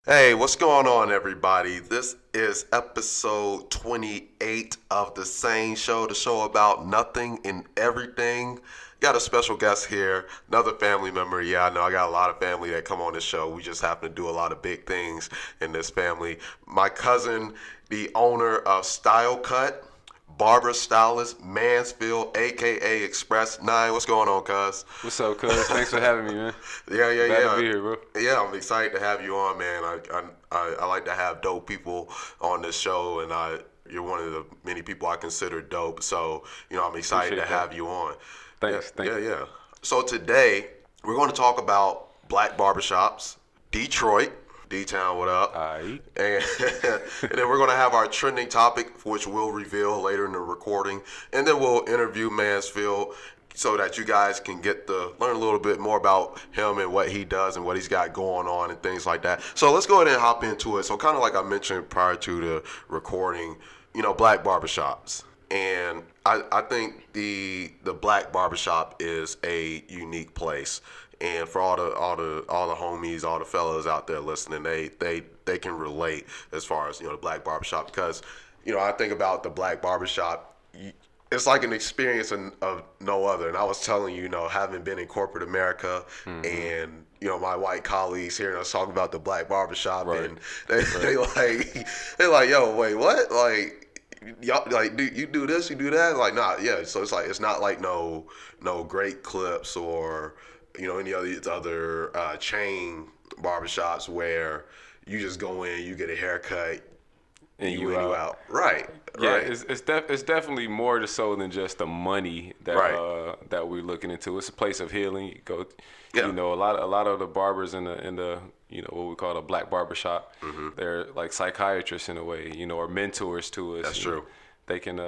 Hey, what's going on, everybody? This is episode 28 of the SANE Show, the show about nothing and everything. Got a special guest here, another family member. Yeah, I know I got a lot of family that come on this show. We just happen to do a lot of big things in this family. My cousin, the owner of Style Cut, Barber-Stylist, Mansfield, aka Express 9. What's going on, cuz? What's up, cuz? Thanks for having me, man. Glad to be here, bro. Yeah, I'm excited to have you on, man. I like to have dope people on this show, and you're one of the many people I consider dope. So, I'm excited Appreciate to that. have you on. Thanks. Yeah. So today we're going to talk about black barbershops, Detroit, D-Town, what up? Aight. And, and then we're going to have our trending topic, which we'll reveal later in the recording. And then we'll interview Mansfield so that you guys can learn a little bit more about him and what he does and what he's got going on and things like that. So let's go ahead and hop into it. So kind of like I mentioned prior to the recording, black barbershops. And I think the black barbershop is a unique place. And for all the homies, all the fellas out there listening, they can relate as far as the black barbershop, because I think about the black barbershop. It's like an experience of no other. And I was telling you, having been in corporate America, and my white colleagues hearing us talk about the black barbershop, Right. and they like, yo, wait, what? Like, y'all, like, do you do this, you do that? Like, nah, yeah. So it's like, it's not like no Great Clips or any of these other chain barbershops where you just go in, you get a haircut, And you you in, you out. out. Right. Yeah, Right. it's definitely more so than just the money that Right. that we're looking into. It's a place of healing. You go, Yeah. a lot of the barbers in the what we call a black barbershop, they're like psychiatrists in a way, or mentors to us. That's And true. They can,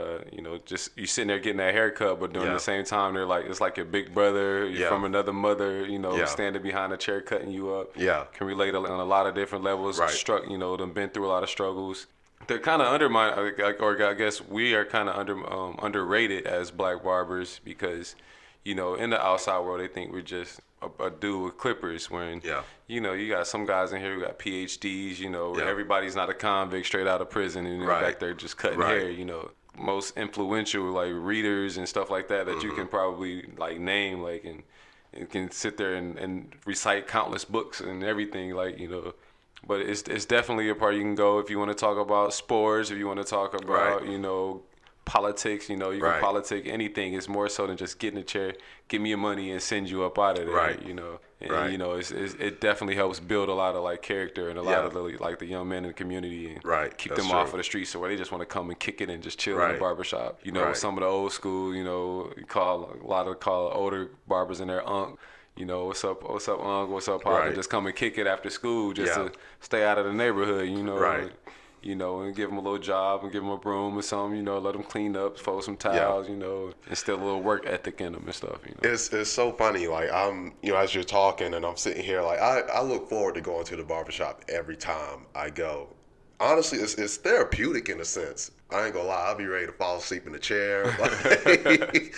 just you sitting there getting that haircut, but during Yeah. the same time, they're like, it's like your big brother Yeah. from another mother, Yeah. standing behind a chair cutting you up. Yeah. Can relate on a lot of different levels. Right. Them been through a lot of struggles. They're kind of undermined, or I guess we are kind of underrated as black barbers because, in the outside world, they think we're just a dude with clippers. When, Yeah. you got some guys in here who got PhDs, Yeah. everybody's not a convict straight out of prison and Right. back there just cutting Right. hair, Most influential like readers and stuff like that you can probably like name and can sit there and recite countless books and everything but it's definitely a part you can go if you want to talk about sports, if you want to talk about politics, you Right. can politic anything. It's more so than just get in a chair, give me your money and send you up out of there. Right. And Right. it definitely helps build a lot of like character and a lot Yeah. of the young men in the community and Right. keep That's them off true. of the streets, so where they just want to come and kick it and just chill in Right. the barbershop. Right. With some of the old school, you call older barbers in there unk. What's up, Unc? What's up, Pop? Right. Just come and kick it after school just Yeah. to stay out of the neighborhood, Right. And give them a little job and give them a broom or something, let them clean up, fold some towels, instill a little work ethic in them and stuff, It's so funny. Like, I'm, as you're talking and I'm sitting here, like, I look forward to going to the barbershop every time I go. Honestly, it's therapeutic in a sense. I ain't gonna lie, I'll be ready to fall asleep in the chair. Like,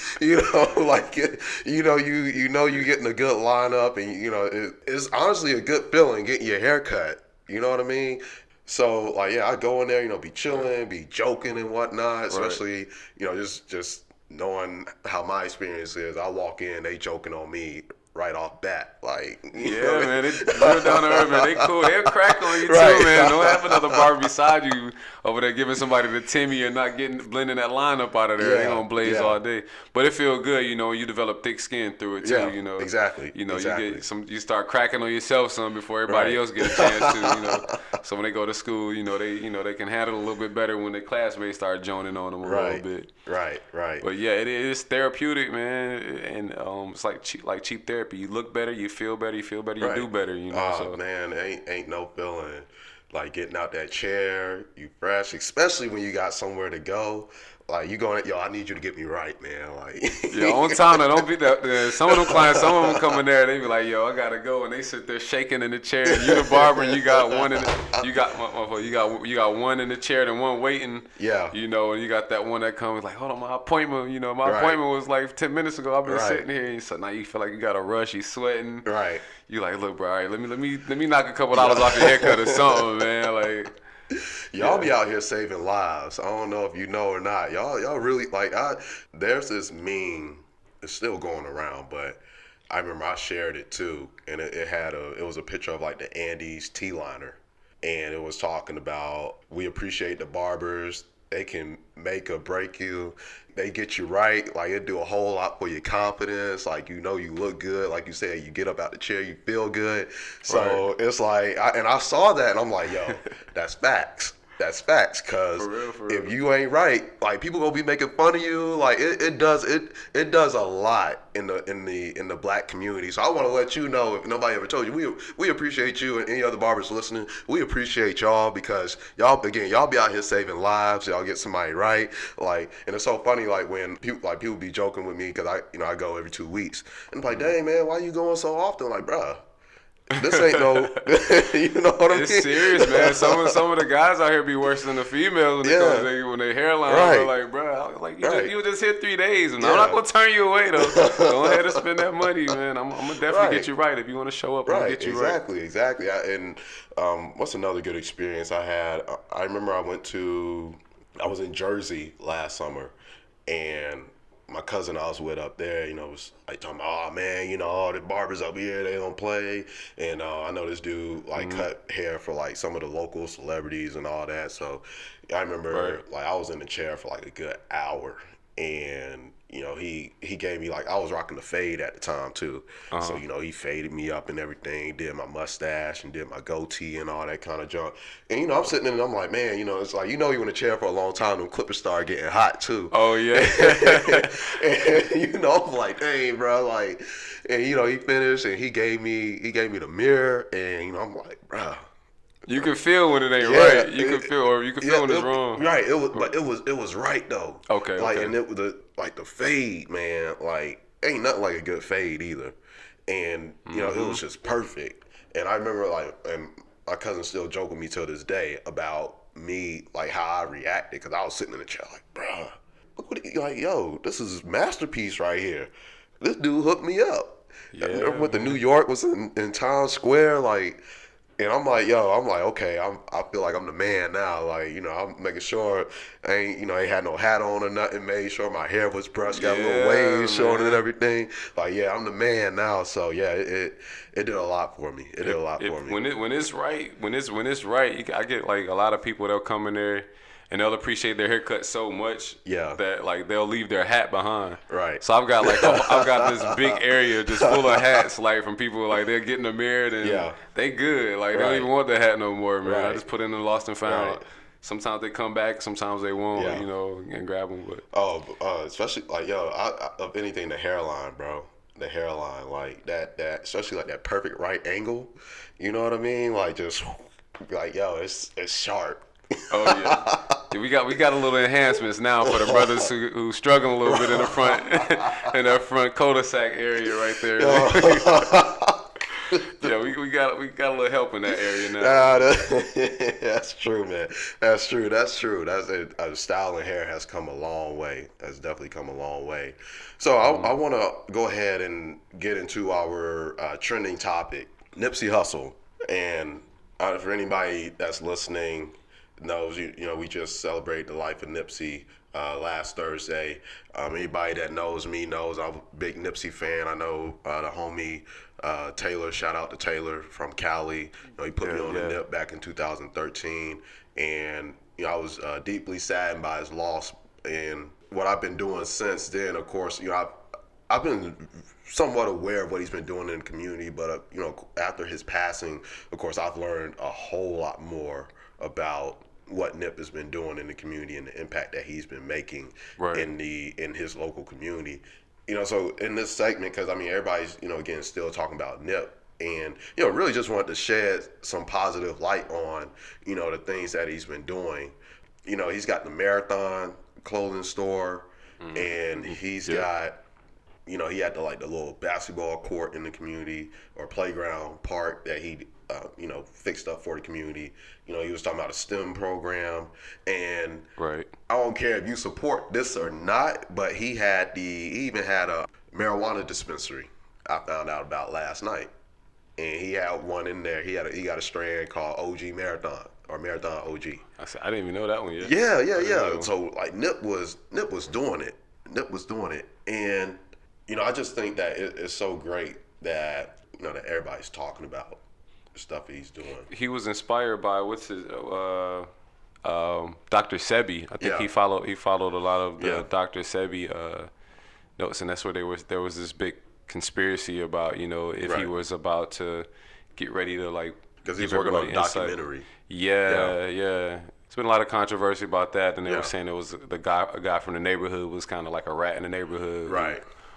you getting a good lineup, and it's honestly a good feeling getting your hair cut. You know what I mean? So, like, yeah, I go in there, be chilling, be joking and whatnot, especially, just knowing how my experience is. I walk in, they joking on me right off bat. Like, Man, they real down to earth, man. They cool. They'll crack on you Right. too, man. Don't have another barber beside you over there giving somebody the Timmy and not blending that lineup out of there. They Yeah, gonna blaze yeah. all day. But it feel good, when you develop thick skin through it too, Yeah, exactly, exactly. you start cracking on yourself some before everybody Right. else get a chance to, So when they go to school, they can handle it a little bit better when their classmates start joning on them a little bit. Right. But yeah, it is therapeutic, man, and it's like cheap therapy. You look better, you feel better, you Right. do better, Oh So man, ain't no feeling like getting out that chair, you fresh, especially when you got somewhere to go. Like you going, yo, I need you to get me right, man. Like Yeah, on time. Now, don't be that. Some of them clients, some of them come in there, they be like, "Yo, I gotta go," and they sit there shaking in the chair. And you the barber, and you got one in, you got one in the chair and one waiting. Yeah. You know, and you got that one that comes like, "Hold on, my appointment. You know, my Right. appointment was like 10 minutes ago. I've been Right. sitting here." And so now you feel like you got to rush. You sweating. Right. You like, look, bro. All right, let me knock a couple dollars off your haircut or something, man. Like. Y'all be out here saving lives. I don't know if you know or not. Y'all really like. There's this meme. It's still going around, but I remember I shared it too, and it was a picture of like the Andes T-liner, and it was talking about we appreciate the barbers. They can make or break you. They get you right. Like it do a whole lot for your confidence. Like you look good. Like you said, you get up out the chair, you feel good. So Right. it's like, I saw that and I'm like, yo, that's facts. That's facts. Cause For real. if you ain't right, like people gonna be making fun of you. Like it does a lot in the black community. So I want to let you know, if nobody ever told you, we appreciate you and any other barbers listening. We appreciate y'all because y'all be out here saving lives. Y'all get somebody right. Like, and it's so funny. Like when people be joking with me because I go every 2 weeks and I'm like, dang man, why you going so often? Like, bruh. This ain't no, you know what I mean? It's serious, man. Some of the guys out here be worse than the females when they hairline. Right. They're like, bro, like Right. you were just here 3 days, and Yeah. I'm not gonna turn you away though. Go ahead and spend that money, man. I'm gonna definitely Right. get you right if you want to show up. I'm gonna Right, get you exactly. And what's another good experience I had? I remember I was in Jersey last summer, and my cousin I was with up there, was like talking about, oh man, all the barbers up here, they don't play. And I know this dude like cut hair for like some of the local celebrities and all that. So I remember like I was in the chair for like a good hour, and he gave me, like, I was rocking the fade at the time too. So he faded me up and everything, did my mustache and did my goatee and all that kind of junk. And I'm sitting there and I'm like, man, it's like, you're in the chair for a long time, them clippers start getting hot too. Oh yeah. And I'm like, dang, bro, like, and he finished and he gave me the mirror, and I'm like, bro. You can feel when it ain't Yeah, right. You can feel when it's wrong. Right. But it was right though. Okay. Like, okay. and it was the fade, man. Like, ain't nothing like a good fade either. And it was just perfect. And I remember, like, and my cousin still joke with me till this day about me, like, how I reacted, because I was sitting in the chair like, bruh, look what like, yo, this is masterpiece right here. This dude hooked me up. Yeah, Remember when the New York was in Times Square, like. And I'm like, okay, I feel like I'm the man now. Like, I'm making sure I ain't had no hat on or nothing. Made sure my hair was brushed, got a little wave showing and everything. Like, yeah, I'm the man now. So yeah, it did a lot for me. It did a lot for me. When it's right, I get like a lot of people that'll come in there and they'll appreciate their haircut so much that like they'll leave their hat behind. Right. So I've got this big area just full of hats, like from people, like they're getting a mirror and they good. Like they don't even want the hat no more, man. Right. I just put in the lost and found. Right. Sometimes they come back, sometimes they won't, and grab them. But especially like, of anything, the hairline, bro. The hairline, like that, especially like that perfect right angle. You know what I mean? Like, just like, it's sharp. Oh yeah, we got a little enhancements now for the brothers who struggling a little bit in the front, in that front cul-de-sac area right there. Yeah, we got a little help in that area now. That's true, man. That's true. That's styling hair has come a long way. That's definitely come a long way. So I want to go ahead and get into our trending topic, Nipsey Hussle, and for anybody that's listening. Knows we just celebrated the life of Nipsey last Thursday. Anybody that knows me knows I'm a big Nipsey fan. I know the homie Taylor. Shout out to Taylor from Cali. He put me on the Nip back in 2013, and I was deeply saddened by his loss. And what I've been doing since then, of course, I've been somewhat aware of what he's been doing in the community, but after his passing, of course, I've learned a whole lot more about what Nip has been doing in the community and the impact that he's been making in his local community. So in this segment, because everybody's again still talking about Nip, and really just wanted to shed some positive light on the things that he's been doing. he's got the Marathon clothing store, and he's got, he had the little basketball court in the community or playground park that he, fixed up for the community. He was talking about a STEM program, and Right. I don't care if you support this or not, but he even had a marijuana dispensary. I found out about last night, and he had one in there. He got a strand called OG Marathon or Marathon OG. I didn't even know that one yet. Yeah. So like Nip was doing it. Nip was doing it, and I just think that it's so great that that everybody's talking about the stuff he's doing. He was inspired by what's his Dr. Sebi. I think Yeah. he followed a lot of the Yeah. Dr. Sebi notes, and that's where there was this big conspiracy about if he Right. was about to get ready to like Because he's give working on a everybody insight. documentary. Yeah. It's been a lot of controversy about that, and they Yeah. were saying it was a guy from the neighborhood was kind of like a rat in the neighborhood.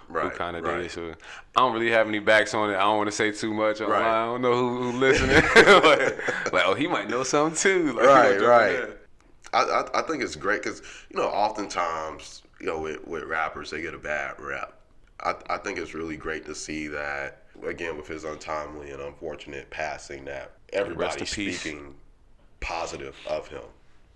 Who kind of did it. So I don't really have any backs on it. I don't want to say too much. Right. I don't know who listening. like, he might know something too. Like, Right. I think it's great because oftentimes with rappers they get a bad rap. I think it's really great to see that again with his untimely and unfortunate passing that everybody's Rest in peace. speaking positive of him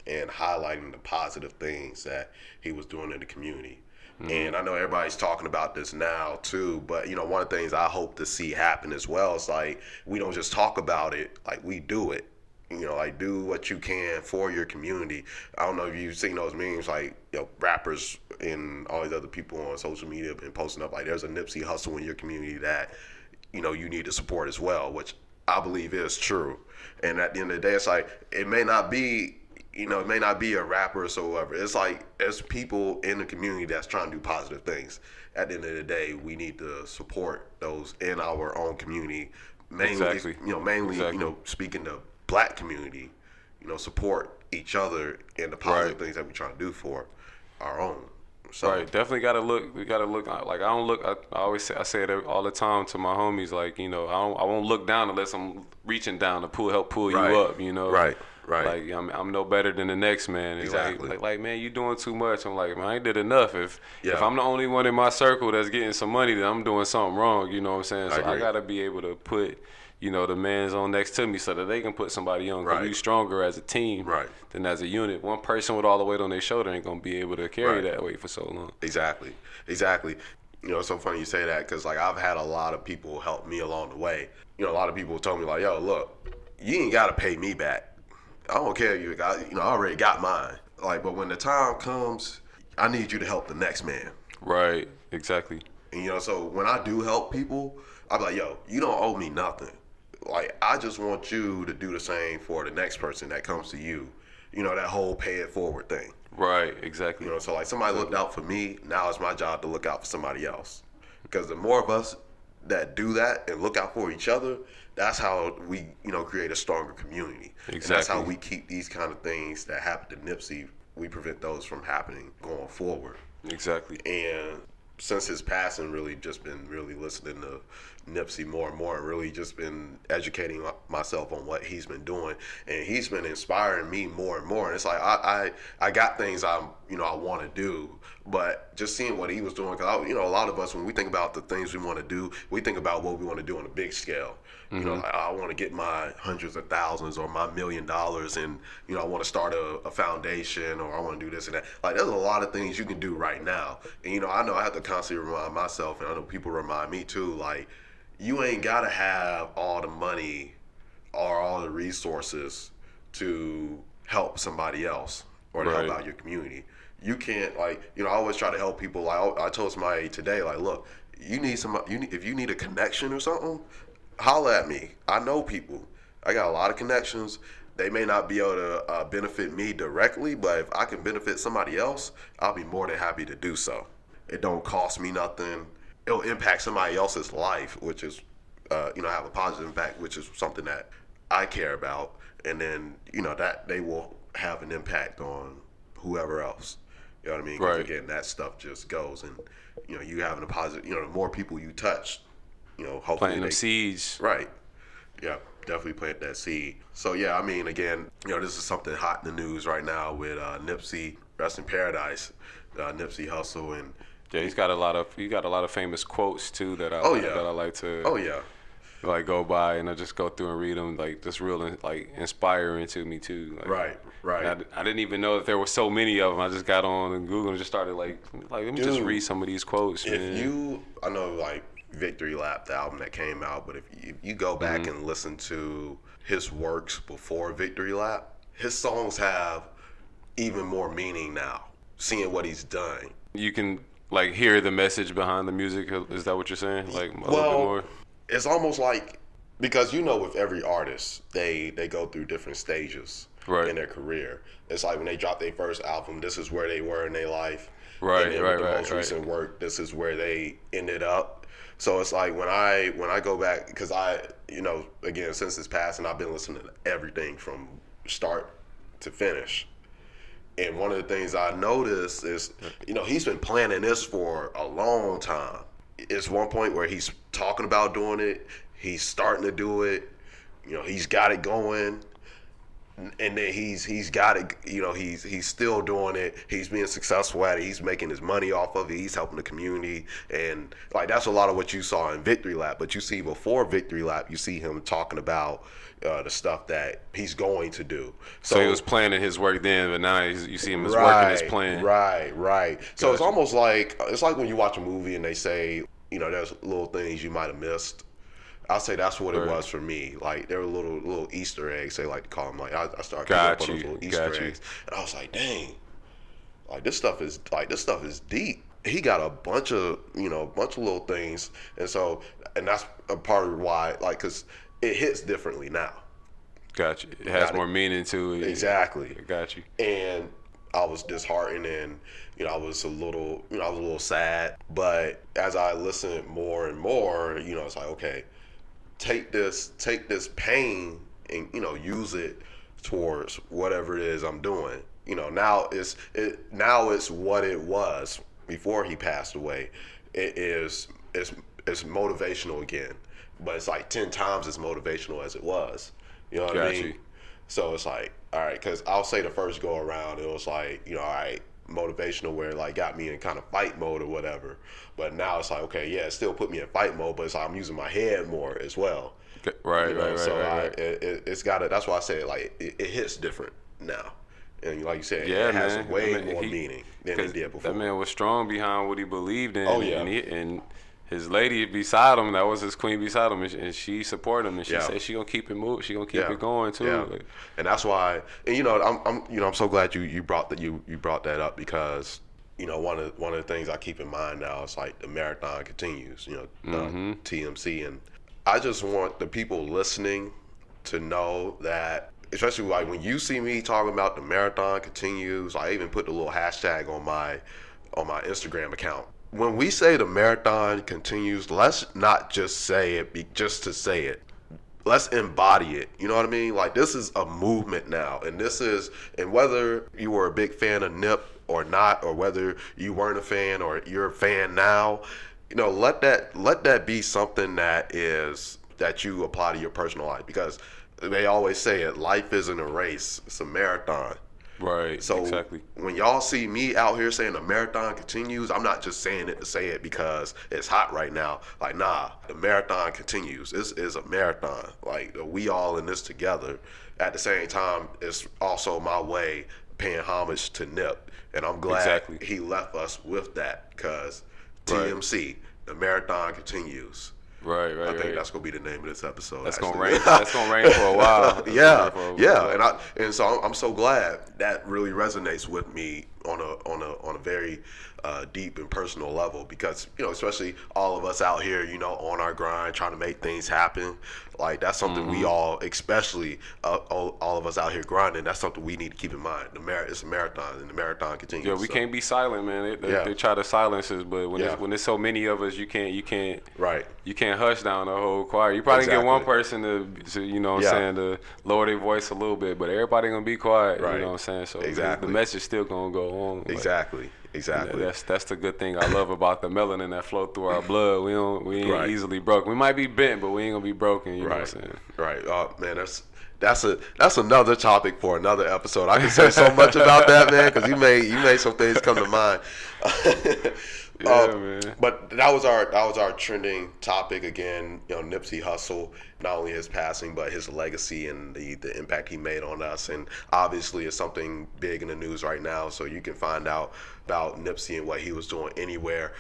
and highlighting the positive things that he was doing in the community. And I know everybody's talking about this now too, but one of the things I hope to see happen as well is like we don't just talk about it, like we do it. Like do what you can for your community. I don't know if you've seen those memes, like rappers and all these other people on social media have been posting up like there's a Nipsey hustle in your community that you need to support as well, which I believe is true. And at the end of the day, it's like it may not be it may not be a rapper or so whatever. It's like there's people in the community that's trying to do positive things. At the end of the day, we need to support those in our own community. Mainly, Exactly. Exactly. Speaking to black community, support each other and the positive things that we're trying to do for our own. So, Right, definitely gotta look. We gotta look. Like I don't look. I say it all the time to my homies. Like I won't look down unless I'm reaching down to help pull Right. you up. Right. Like I'm no better than the next man. It's Exactly. like man, you doing too much. I'm like, man, I ain't did enough. If Yeah. I'm the only one in my circle that's getting some money, then I'm doing something wrong. You know what I'm saying? So I agree. gotta be able to put the man's on next to me so that they can put somebody on. 'Cause Right. we stronger as a team than as a unit. One person with all the weight on their shoulder ain't gonna be able to carry that weight for so long. Exactly. It's so funny you say that because like I've had a lot of people help me along the way. A lot of people told me like, yo, look, you ain't gotta pay me back. I don't care if you got, I already got mine. Like, but when the time comes, I need you to help the next man. Right. Exactly. And so when I do help people, I'm like, yo, you don't owe me nothing. Like, I just want you to do the same for the next person that comes to you. That whole pay it forward thing. Right. Exactly. So like somebody looked out for me, now it's my job to look out for somebody else. Because the more of us that do that and look out for each other, that's how we, create a stronger community. Exactly. And that's how we keep these kind of things that happen to Nipsey, we prevent those from happening going forward. Exactly. And since his passing, really just been really listening to Nipsey more and more and really just been educating myself on what he's been doing. And he's been inspiring me more and more. And it's like, I got things I want to do, but just seeing what he was doing, because, a lot of us, when we think about the things we want to do, we think about what we want to do on a big scale. Like, I want to get my hundreds of thousands or my $1 million and, I want to start a foundation or I want to do this and that. Like, there's a lot of things you can do right now. And, I know I have to constantly remind myself, and I know people remind me too, like, you ain't got to have all the money or all the resources to help somebody else or to help out your community. You can't, like, I always try to help people. Like, I told somebody today, like, look, if you need a connection or something, holla at me. I know people. I got a lot of connections. They may not be able to benefit me directly, but if I can benefit somebody else, I'll be more than happy to do so. It don't cost me nothing. It'll impact somebody else's life, which is, have a positive impact, which is something that I care about. And then, that they will have an impact on whoever else. You know what I mean? 'Cause again, that stuff just goes, and you having a positive. The more people you touch, hopefully planting them seeds. Right. Yeah. definitely plant that seed. So yeah, I mean, again, this is something hot in the news right now with Nipsey, rest in paradise, Nipsey Hussle, and Yeah, he's got a lot of famous quotes too that I like to like go by, and I just go through and read them, like just real like inspiring to me too. Like, right. I didn't even know that there were so many of them. I just got on and Google and just started like let me just read some of these quotes. I know like Victory Lap, the album that came out, but if you go back and listen to his works before Victory Lap, his songs have even more meaning now. Seeing what he's done, you can like hear the message behind the music. Is that what you're saying? Like a little bit more. It's almost like, because with every artist, they go through different stages in their career. It's like when they dropped their first album, this is where they were in their life. And then with the most recent work, this is where they ended up. So it's like when I go back, because again, since his passing, I've been listening to everything from start to finish. And one of the things I noticed is, he's been planning this for a long time. It's one point where he's talking about doing it. He's starting to do it. He's got it going. And then he's got it, he's still doing it. He's being successful at it. He's making his money off of it. He's helping the community. And like, that's a lot of what you saw in Victory Lap. But you see before Victory Lap, you see him talking about the stuff that he's going to do. So he was planning his work then, but now you see him as working his plan. Right. So it's almost like, when you watch a movie and they say, there's little things you might have missed. I'll say that's what it was for me. Like, there were little Easter eggs, they like to call them. Like, I started picking up on those little Easter eggs, and I was like, dang, like this stuff is deep. He got a bunch of little things, and that's a part of why, like, because it hits differently now. Gotcha. It has more meaning to it. Exactly. Got you. And I was disheartened, and I was a little sad. But as I listened more and more, it's like, okay, take this pain and use it towards whatever it is I'm doing. Now it's what it was before he passed away. It's motivational again, but it's like 10 times as motivational as it was. You know what I mean? So it's like, all right, because I'll say the first go around, it was like, all right, motivational, where it like got me in kind of fight mode or whatever. But now it's like, okay, yeah, it still put me in fight mode, but it's like I'm using my head more as well. Right. It's got it. That's why I say it hits different now. And like you said, it has way more meaning than it did before. That man was strong behind what he believed in. Oh, yeah. And his lady beside him, that was his queen beside him, and she supported him, and she said she gonna keep it moving, she gonna keep it going too. Yeah. And that's why, and I'm so glad you brought that up, because one of the things I keep in mind now is like the marathon continues, TMC, and I just want the people listening to know that, especially like when you see me talking about the marathon continues, I even put the little hashtag on my Instagram account. When we say the marathon continues, let's not just say it just to say it. Let's embody it. You know what I mean? Like, this is a movement now, and whether you were a big fan of Nip or not, or whether you weren't a fan or you're a fan now, let that be something that you apply to your personal life, because they always say it, life isn't a race, it's a marathon. Right. So exactly. When y'all see me out here saying the marathon continues, I'm not just saying it to say it because it's hot right now. Like, nah, the marathon continues. This is a marathon. Like, we all in this together. At the same time, it's also my way of paying homage to Nip, and I'm glad he left us with that, because TMC, the marathon continues. Right. I think that's gonna be the name of this episode. That's gonna reign. That's gonna reign for a while. Yeah. And so I'm so glad that really resonates with me on a very deep and personal level, because especially all of us out here, on our grind, trying to make things happen. Like, that's something we all, especially all of us out here grinding, that's something we need to keep in mind. It's a marathon, and the marathon continues. Yeah, we can't be silent, man. They try to silence us, but when there's so many of us, you can't hush down the whole choir. You probably get one person to lower their voice a little bit, but everybody gonna be quiet. You know what I'm saying? So the message still gonna go. go on. Like, Exactly. That's the good thing I love about the melanin that flow through our blood. We ain't easily broken. We might be bent, but we ain't gonna be broken. You know what I'm saying? Right. Oh man, that's another topic for another episode. I can say so much about that, man, because you made some things come to mind. Man. But that was our trending topic again. You know, Nipsey Hussle, not only his passing, but his legacy and the impact he made on us. And obviously, it's something big in the news right now. So you can find out about Nipsey and what he was doing anywhere.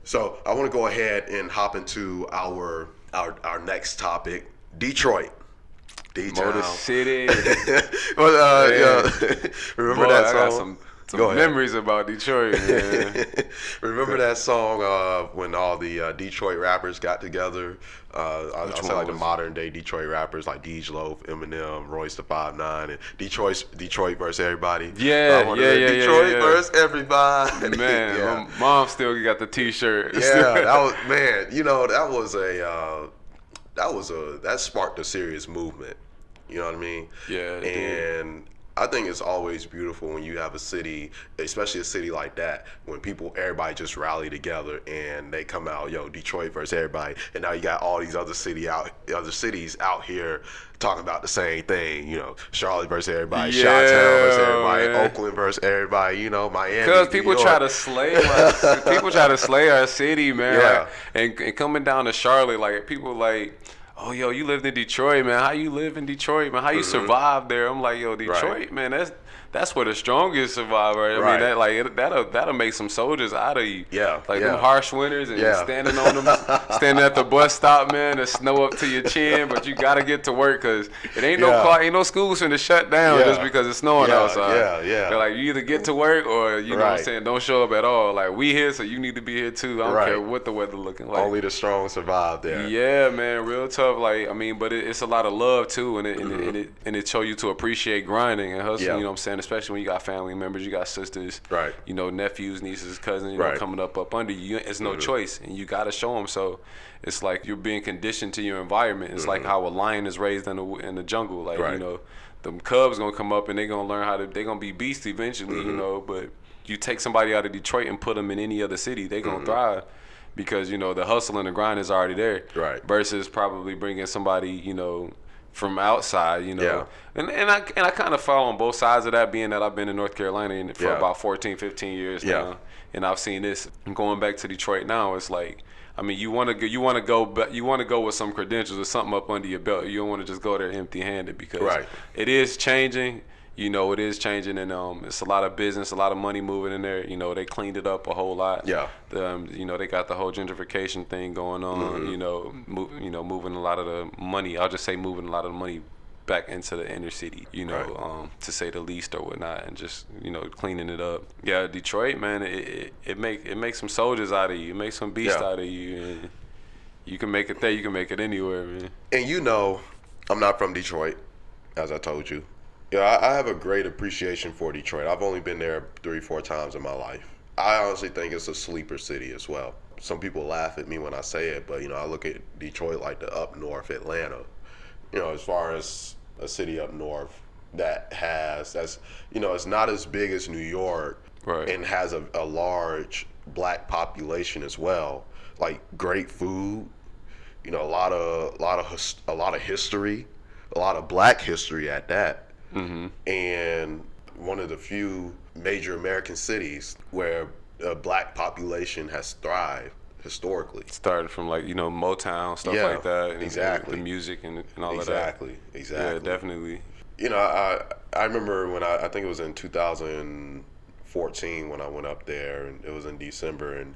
So I want to go ahead and hop into our next topic, Detroit. Motor City. Well, remember Boy, that song? I got some memories about Detroit, man. Remember that song when all the Detroit rappers got together? I'll say like the modern day Detroit rappers like Deej Loaf, Eminem, Royce the 5'9", and Detroit versus everybody. Yeah. Detroit versus everybody. Man, my mom still got the T-shirt. Yeah, that was, man. You know, that sparked a serious movement. You know what I mean? Yeah. And I think it's always beautiful when you have a city, especially a city like that, when everybody just rally together and they come out, Detroit versus everybody, and now you got all these other cities out here talking about the same thing. Charlotte versus everybody, Chi-Town versus everybody, man. Oakland versus everybody. Miami. Because people try to slay our city, man. Yeah. Like, and coming down to Charlotte, like people like, oh, you lived in Detroit, man. How you live in Detroit, man? How you survive there? I'm like, Detroit, man, that's where the strongest survive, right? I mean, that'll make some soldiers out of you. Yeah. Like them harsh winters and standing at the bus stop, man, the snow up to your chin, but you gotta get to work because it ain't no schools finna shut down just because it's snowing outside. Yeah. They're like, you either get to work or you know what I'm saying, don't show up at all. Like, we here, so you need to be here too. I don't care what the weather looking like. Only the strong survive there. Yeah, man, real tough. Like, I mean, but it's a lot of love too, and it show you to appreciate grinding and hustling. You know what I'm saying? Especially when you got family members, you got sisters, nephews, nieces, cousins, coming up under you. It's no choice, and you gotta show them. So it's like you're being conditioned to your environment. It's like how a lion is raised in the jungle. Like them cubs gonna come up and they gonna learn they gonna be beasts eventually. But you take somebody out of Detroit and put them in any other city, they gonna thrive. Because the hustle and the grind is already there, versus probably bringing somebody from outside, and I kind of fall on both sides of that, being that I've been in North Carolina for about 14, 15 years now, and I've seen this. Going back to Detroit now, it's like, I mean, you want to go with some credentials or something up under your belt. You don't want to just go there empty-handed because it is changing. It is changing, and it's a lot of business, a lot of money moving in there. They cleaned it up a whole lot. Yeah. They got the whole gentrification thing going on. Moving a lot of the money. I'll just say moving a lot of the money back into the inner city. To say the least or whatnot, and just cleaning it up. Yeah, Detroit, man, it makes some soldiers out of you. It makes some beasts out of you. And you can make it there. You can make it anywhere, man. And I'm not from Detroit, as I told you. Yeah, I have a great appreciation for Detroit. I've only been there 3-4 times in my life. I honestly think it's a sleeper city as well. Some people laugh at me when I say it, but I look at Detroit like the up north Atlanta. As far as a city up north that's it's not as big as New York, and has a large black population as well. Like great food, a lot of history, a lot of black history at that. And one of the few major American cities where a black population has thrived historically. Started from Motown, stuff like that. And exactly. The music and all of that. Exactly. Yeah, definitely. I remember when I think it was in 2014 when I went up there, and it was in December, and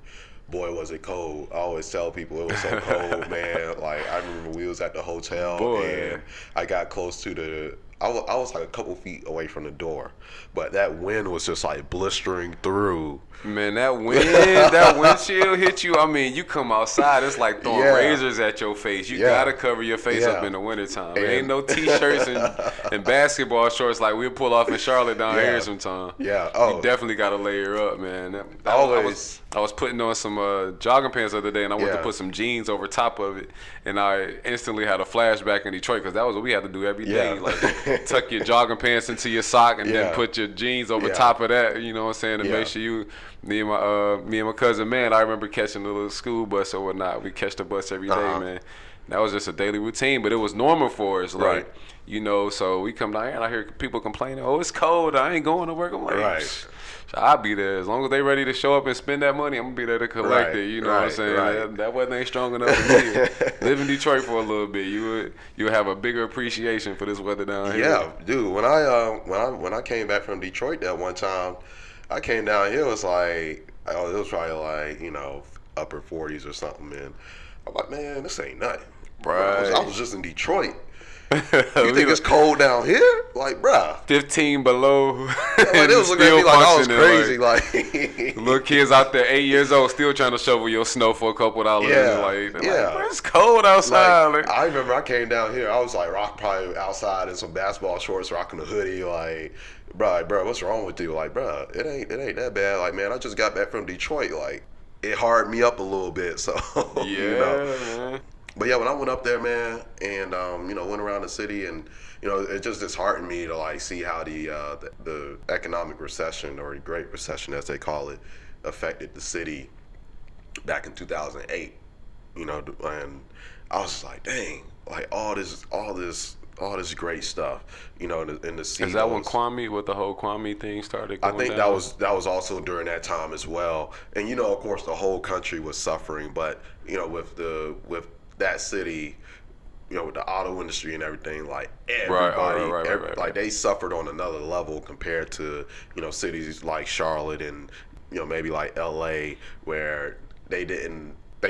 boy, was it cold. I always tell people it was so cold, man. Like, I remember we was at the hotel, and I got close to I was like a couple feet away from the door, but that wind was just like blistering through. Man, that windshield hit you. I mean, you come outside, it's like throwing razors at your face. You gotta cover your face up in the wintertime. There ain't no t-shirts and basketball shorts like we'll pull off in Charlotte down here sometime. Yeah. You definitely gotta layer up, man. I was putting on some jogging pants the other day, and I wanted to put some jeans over top of it, and I instantly had a flashback in Detroit because that was what we had to do every day. Like tuck your jogging pants into your sock and then put your jeans over top of that. You know what I'm saying? To make sure you. Me and my cousin, man, I remember catching the little school bus or whatnot. We catch the bus every day, man. That was just a daily routine, but it was normal for us. Like, you know, so we come down here and I hear people complaining, oh, it's cold, I ain't going to work. I'm like, so I'll be there. As long as they ready to show up and spend that money, I'm going to be there to collect it. You know what I'm saying? That weather ain't strong enough for me. Live in Detroit for a little bit, you'll have a bigger appreciation for this weather down here. Yeah, dude. When I came back from Detroit that one time, I came down here, it was like, it was probably like, you know, upper 40s or something, man. I'm like, man, this ain't nothing. Right. I was just in Detroit. You think it's cold down here? Like, bruh. 15 below. Like, it was looking at me like I was crazy. Like little kids out there, 8 years old, still trying to shovel your snow for a couple of dollars. Like, it's cold outside. Like, I remember I came down here. I was like, probably outside in some basketball shorts, rocking a hoodie. Like, bro, what's wrong with you? Like, bro, it ain't that bad. Like, man, I just got back from Detroit. Like, it hardened me up a little bit. So you know. Man. But yeah, when I went up there, man, and you know, went around the city, and you know, it just disheartened me to like see how the economic recession, or the Great Recession as they call it, affected the city back in 2008. You know, and I was just like, dang, like all this great stuff, you know, in the city. Is that when with the whole Kwame thing started going I think down? that was also during that time as well. And you know, of course, the whole country was suffering, but you know, with that city, you know, with the auto industry and everything, like everybody, like they suffered on another level compared to, you know, cities like Charlotte and, you know, maybe like LA, where they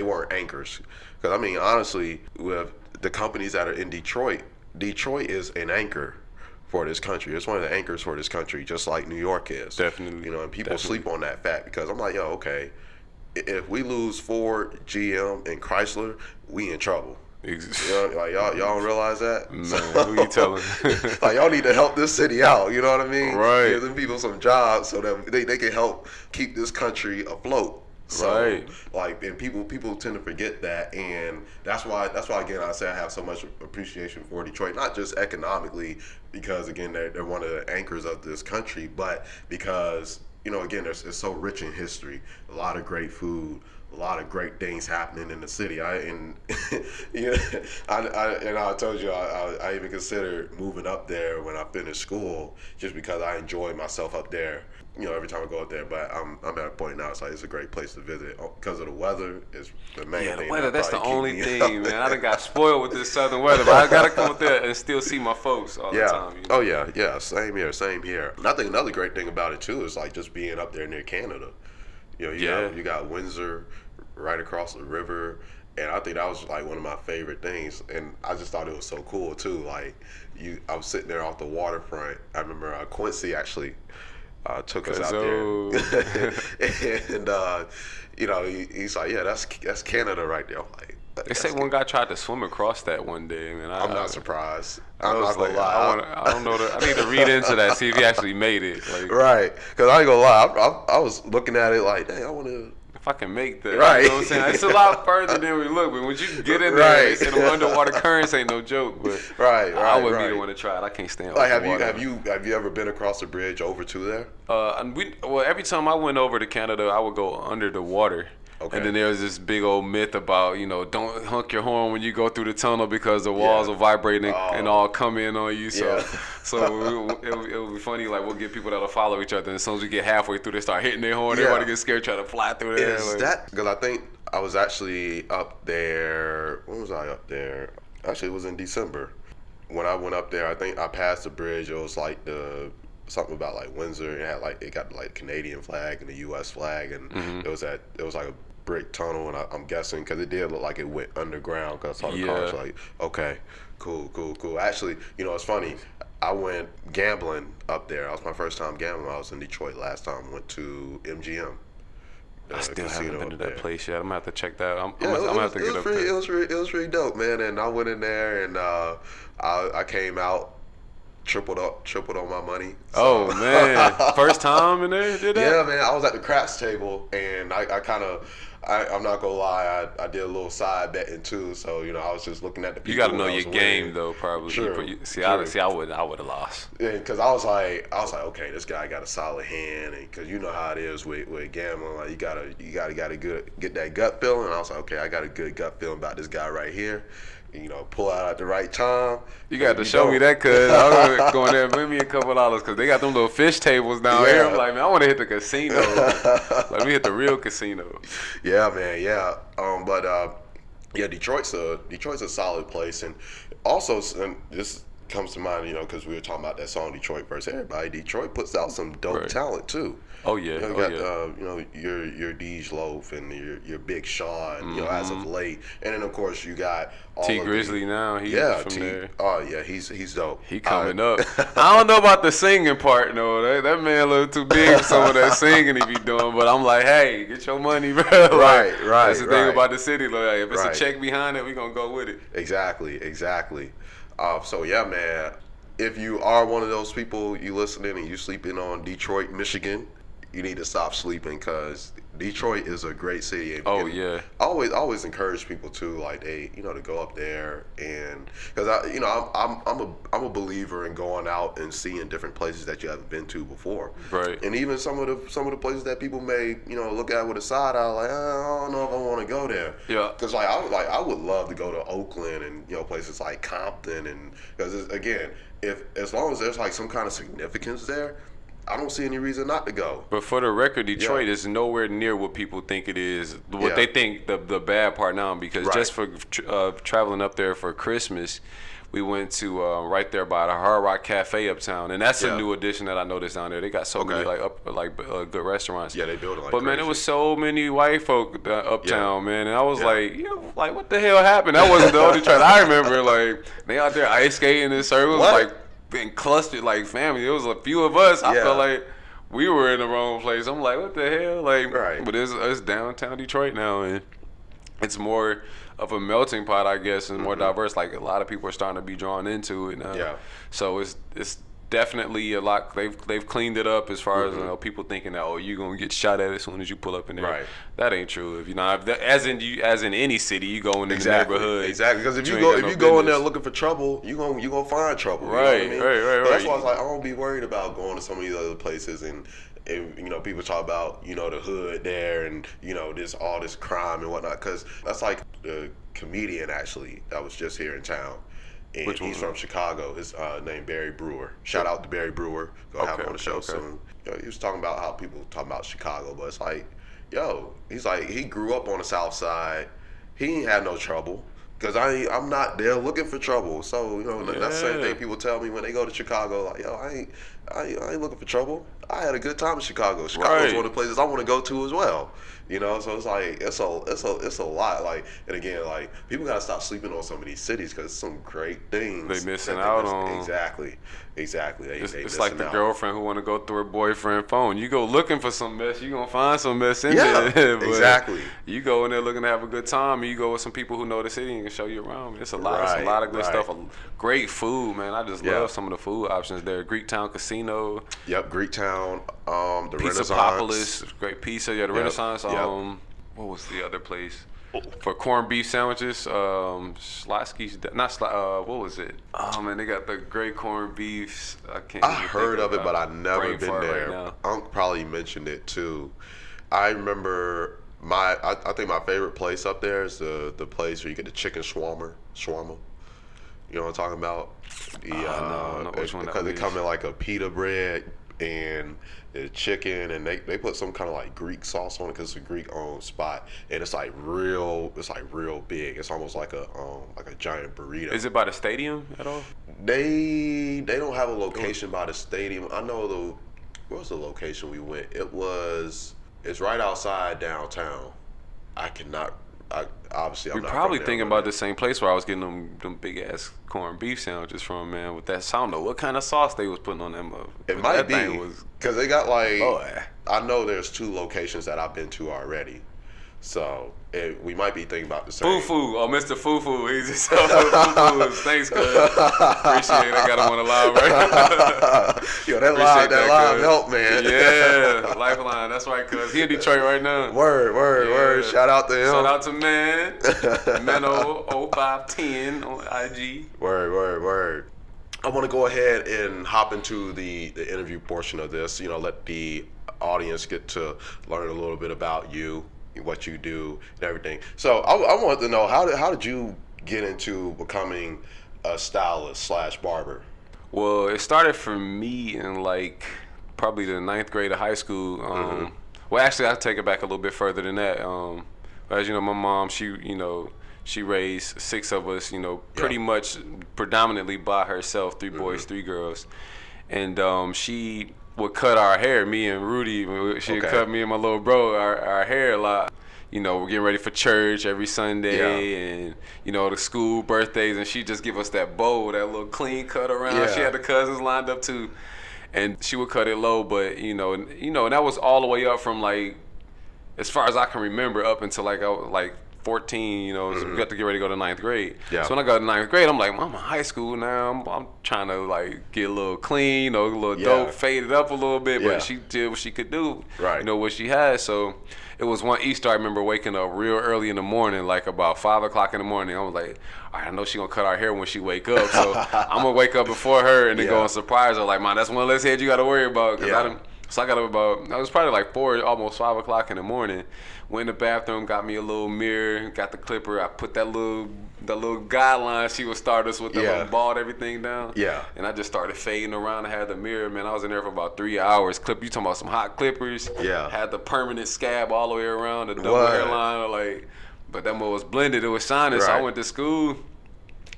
weren't anchors. Because I mean, honestly, with the companies that are in Detroit is an anchor for this country. It's one of the anchors for this country, just like New York is. Definitely. You know, and people sleep on that fact, because I'm like, yo, okay, if we lose Ford, GM, and Chrysler, we in trouble. You know, like y'all don't realize that? Man, who you telling? Like, y'all need to help this city out. You know what I mean? Right. Give them people some jobs so that they can help keep this country afloat. So, like, and people tend to forget that, and that's why again I say I have so much appreciation for Detroit, not just economically, because again they're one of the anchors of this country, but because, you know, again, it's so rich in history, a lot of great food, a lot of great things happening in the city. I told you I even considered moving up there when I finished school, just because I enjoy myself up there. You know, every time I go up there, but I'm at a point now. It's like, it's a great place to visit because of the weather. Is the main thing. Yeah, the weather. That's the only thing, man. I done got spoiled with this southern weather, but I gotta come up there and still see my folks all the time. You know? Oh yeah. Same here. And I think another great thing about it too is like just being up there near Canada. You know, you got Windsor right across the river, and I think that was like one of my favorite things. And I just thought it was so cool too. Like I was sitting there off the waterfront. I remember Quincy actually took us out there, and you know, he's like, yeah, that's Canada right there. I'm like, they say one guy tried to swim across that one day, man. I'm not surprised. I'm not gonna lie. I don't know. I need to read into that, see if he actually made it. Like, right, because I ain't gonna lie. I was looking at it like, dang, I want to. If I can make that, right. You know what I'm saying? It's a lot further than we look, but when you get in there, they say them underwater currents ain't no joke. But I wouldn't be the one to try it. I can't stand. Like, have you ever been across the bridge over to there? Every time I went over to Canada, I would go under the water. Okay. And then there was this big old myth about, you know, don't honk your horn when you go through the tunnel because the walls will vibrate and all come in on you. So, it'll be funny. Like, we'll get people that'll follow each other, and as soon as we get halfway through, they start hitting their horn. Everybody gets scared, trying to fly through there. Is that because I think I was actually up there? When was I up there? Actually, it was in December. When I went up there, I think I passed the bridge. It was like something about like Windsor. It got like Canadian flag and the U.S. flag, and it was like a brick tunnel, and I'm guessing because it did look like it went underground, because I saw the cars. Like, okay, cool. Actually, you know, it's funny, I went gambling up there. That was my first time gambling. I was in Detroit last time. Went to MGM. I still haven't been to that place yet. I'm gonna have to check that out. I'm gonna have to get up there. It was really dope, man. And I went in there, and I came out tripled on my money. So. Oh man, first time in there did that? Yeah, man. I was at the craps table, and I kind of. I'm not gonna lie, I did a little side betting too, so I was just looking at the people. You got to know your game winning. though, probably. True. I would have lost. Yeah, because I was like, okay, this guy got a solid hand, and because you know how it is with gambling, like you gotta get that gut feeling. And I was like, okay, I got a good gut feeling about this guy right here. Pull out at the right time. You got to show me that, cuz I'm gonna go in there and win me a couple dollars, cause they got them little fish tables down here. I'm like, man, I want to hit the casino. Let me hit the real casino. Yeah, man. Yeah. Yeah, Detroit's a solid place, and also, and this comes to mind, because we were talking about that song Detroit versus Everybody. Detroit puts out some dope talent too. Oh yeah, you got your Deej Loaf and your Big Sean, as of late, and then of course you got T Grizzly now. He's from there. Oh yeah, he's dope. He coming up. I don't know about the singing part though. That man a little too big for some of that singing he be doing. But I'm like, hey, get your money, bro. Right. That's the thing about the city. Like, if it's a check behind it, we gonna go with it. Exactly. So yeah, man. If you are one of those people you listening and you sleeping on Detroit, Michigan, you need to stop sleeping, because Detroit is a great city. And yeah. I always encourage people to, like, they to go up there, and because I'm a believer in going out and seeing different places that you haven't been to before. Right. And even some of the places that people may look at with a side eye, like, I don't know if I want to go there. Yeah. Because I would love to go to Oakland and places like Compton, and because again, as long as there's like some kind of significance there, I don't see any reason not to go. But for the record, Detroit is nowhere near what people think it is. What they think the bad part now, because just for traveling up there for Christmas, we went to right there by the Hard Rock Cafe uptown, and that's a new addition that I noticed down there. They got so many good restaurants. Yeah, they build it like But crazy. Man, there was so many white folk uptown, man, and I was like, like what the hell happened? That wasn't the only Detroit I remember. Like they out there ice skating in circles, like being clustered like family. It was a few of us. I felt like we were in the wrong place. I'm like, what the hell? Like, but it's downtown Detroit now, and it's more of a melting pot, I guess, and more diverse. Like a lot of people are starting to be drawn into it now. So it's definitely a lot. They've cleaned it up as far as people thinking that you're gonna get shot at as soon as you pull up in there. Right. That ain't true. If as in any city, you go in the neighborhood. Exactly. Because if you go in there looking for trouble, you gonna find trouble. Right. You know what I mean? Right. That's why I was like, I don't be worried about going to some of these other places and people talk about the hood there and all this crime and whatnot, because that's like the comedian actually that was just here in town. And he's from Chicago. His name Barry Brewer. Shout out to Barry Brewer. Go have him on the show soon. He was talking about how people talk about Chicago, but it's like, he's like, he grew up on the South Side. He ain't had no trouble, because I'm not there looking for trouble. So that's the same thing people tell me when they go to Chicago. Like, I ain't looking for trouble. I had a good time in Chicago. Chicago's one of the places I want to go to as well. So it's like it's a lot. Like, and again, like, people gotta stop sleeping on some of these cities, because it's some great things they missing out on. Exactly. It's like the girlfriend who want to go through her boyfriend's phone. You go looking for some mess, you gonna find some mess in there. But exactly. You go in there looking to have a good time, and you go with some people who know the city and can show you around. It's a lot. It's a lot of good stuff. Great food, man. I just love some of the food options there. Greektown Casino. Yep, Greektown. The Pizzapopolis, great pizza. Yeah, the Renaissance. What was the other place? For corned beef sandwiches, Slotsky's, what was it? Oh man, they got the great corned beefs. I heard of it, but I've never been there. Unc probably mentioned it too. I remember I think my favorite place up there is the place where you get the chicken shawarma. You know what I'm talking about? No, which one? Because they come in like a pita bread and the chicken, and they put some kind of like Greek sauce on it, because it's a Greek owned spot, and it's like real big. It's almost like a giant burrito. Is it by the stadium at all? They don't have a location by the stadium. I know what was the location we went? It's right outside downtown. We're probably thinking about the same place where I was getting them big ass corned beef sandwiches from, man. With that, I don't know what kind of sauce they was putting on them. It might be because they got like, I know there's 2 locations that I've been to already. So we might be thinking about the same. Fufu. Oh, Mr. Fufu. He's just Fufu. Thanks, cuz. Appreciate it. I got him on the live right. Yo, that live help, man. Yeah, Lifeline. That's right, cuz. He in Detroit right now. Word. Shout out to him. Shout out to Man. Mano0510 on IG. Word. I want to go ahead and hop into the interview portion of this. Let the audience get to learn a little bit about you, what you do, and everything. So I wanted to know, how did you get into becoming a stylist / barber? Well, it started for me in probably the 9th grade of high school. Well, actually, I'll take it back a little bit further than that. As you know, my mom, she raised 6 of us, pretty much predominantly by herself, 3 boys, 3 girls. And she would cut our hair, me and Rudy. She would cut me and my little bro our hair a lot. We're getting ready for church every Sunday and, the school birthdays. And she just give us that bow, that little clean cut around. Yeah. She had the cousins lined up too. And she would cut it low, but, and that was all the way up from as far as I can remember, up until I was 14, so we got to get ready to go to 9th grade. Yeah. So when I got to 9th grade, I'm like, I'm in high school now. I'm trying to get a little clean, a little dope, faded up a little bit. But she did what she could do, right? What she had. So it was one Easter. I remember waking up real early in the morning, about 5 o'clock in the morning. I was like, all right, I know she gonna cut our hair when she wake up, so I'm gonna wake up before her and then go and surprise her. Man, that's one less head you got to worry about. So I got up I was probably 4, almost 5 o'clock in the morning. Went in the bathroom, got me a little mirror, got the clipper. I put that little guideline she would start us with, balled everything down. Yeah. And I just started fading around. I had the mirror, man. I was in there for about 3 hours. You talking about some hot clippers? Yeah. Had the permanent scab all the way around, the double hairline, but that one was blended. It was shining. Right. So I went to school.